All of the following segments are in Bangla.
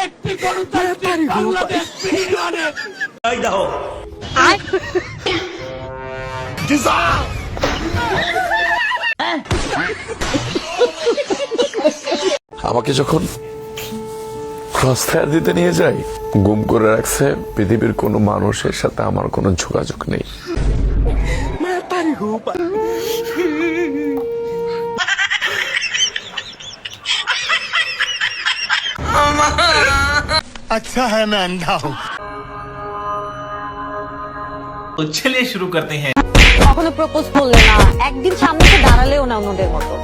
একটি গণতান্ত্রিক বাংলাদেশ বিনির্মাণে এই দাও আমাকে যখন ক্রস ফায়ার দিতে নিয়ে যাই, গুম করে রাখছে। পৃথিবীর কোনো মানুষের সাথে আমার কোনো যোগাযোগ নেই। अच्छा है मैं अंधा हूँ। तो चलिए शुरू करते हैं। কখনো প্রপোজ করলে না, একদিন সামনে এসে দাঁড়ালেও না অন্যদের মতো।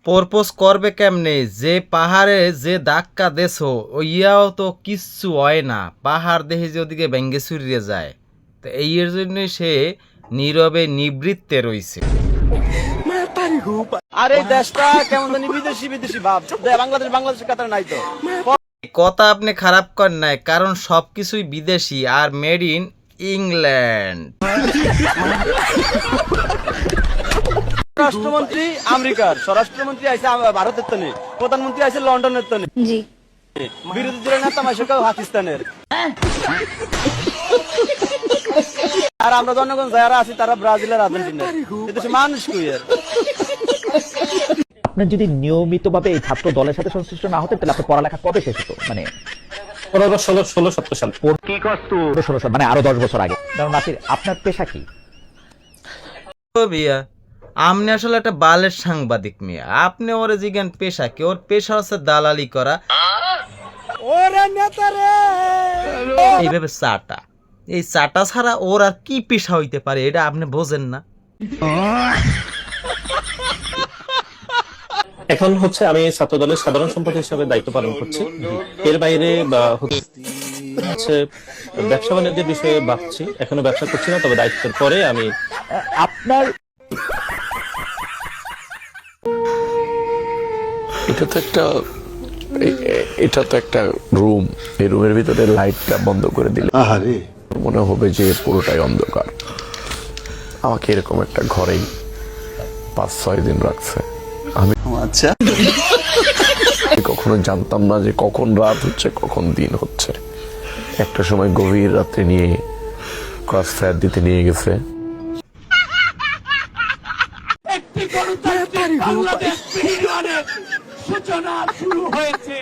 প্রপোজ করবে কেমনে? যে পাহাড়ে যে ধাক্কা দেছো ওইয়াও তো কিচ্ছু হয় না, পাহাড় দেখে যে ওদিকে ভেঙ্গে চুরিয়ে যায়। তো এর জন্য সে নীরবে নিবৃত্তে রইছে। আরে দেশটা কেমন জানি বিদেশি বিদেশি ভাব, বাংলাদেশের কথা নাই তো। কথা আপনি খারাপ করেন নাই, কারণ সবকিছুই বিদেশি আর মেড ইন ইংল্যান্ড। রাষ্ট্রমন্ত্রী আমেরিকার, স্বরাষ্ট্রমন্ত্রী আছে ভারতের তনে, প্রধানমন্ত্রী আছে লন্ডনের তনে, জি বিরোধী দলের নেতা মাসে পাকিস্তানের। আর আমরা জনগণ যারা আছি তারা ব্রাজিলের, আর্জেন্টিনার। এদেশে মানুষ কই আর। আপনার যদি নিয়মিতভাবে এই ছাত্র দলের সাথে সংশ্লিষ্ট না হতেন তাহলে আপনার পড়ালেখা কবে শেষ হতো? মানে 15-16 সাল। কি কষ্ট? 16 সাল মানে আরো 10 বছর আগে। কারণ নাসির, আপনার পেশা কি? ও বিয়া, আপনি আসলে একটা বালের সাংবাদিক মিয়া। আপনি ওরে জিজ্ঞান পেশা কি? ওর পেশা হচ্ছে দালালি করা। এইভাবে চাটা, এই চাটা ছাড়া ওর আর কি পেশা হইতে পারে এটা আপনি বোঝেন না। এখন হচ্ছে আমি ছাত্র দলের সাধারণ সম্পাদক হিসেবে দায়িত্ব পালন করছি। এর বাইরে হচ্ছে ব্যবসা বাণিজ্যের বিষয়ে ভাবছি। এখনো ব্যবসা করছি না, তবে দায়িত্বের পরে আমি আপনার এটা তো একটা রুম। এই রুমের ভিতরে লাইটটা বন্ধ করে দিলে মনে হবে যে পুরোটাই অন্ধকার। আমাকে এরকম একটা ঘরেই 5-6 দিন রাখছে। আমি কখনো জানতাম না যে কখন রাত হচ্ছে কখন দিন হচ্ছে। একটা সময় গভীর রাতে নিয়ে ক্রস ফায়ার দিতে নিয়ে গেছে। একটি গণতান্ত্রিক বাংলাদেশ বিনির্মাণের সূচনা শুরু হয়েছে।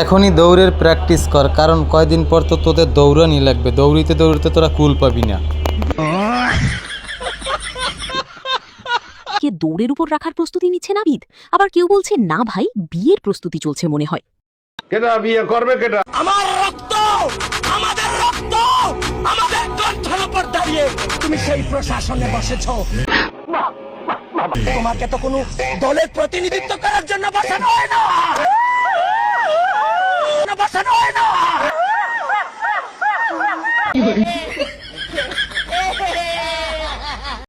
এখনই দৌড়ের প্র্যাকটিস কর, কারণ কয়দিন পর তো তোদের দৌড়ানি লাগবে। দৌড়িতে দৌড়িতে তোরা কুল পাবি না। কে দৌড়ের উপর রাখার প্রস্তুতি নিচ্ছে নাবিদ, আবার কেউ বলছে না ভাই বিয়ের প্রস্তুতি চলছে মনে হয়। আমার রক্ত, আমাদের রক্ত, আমাদের কণ্ঠের উপর দাঁড়িয়ে তুমি সেই প্রশাসনে বসেছো। তোমাকে তো কোনো দলের প্রতিনিধিত্ব করার জন্য বসানো হয় না, বসানো হয় না।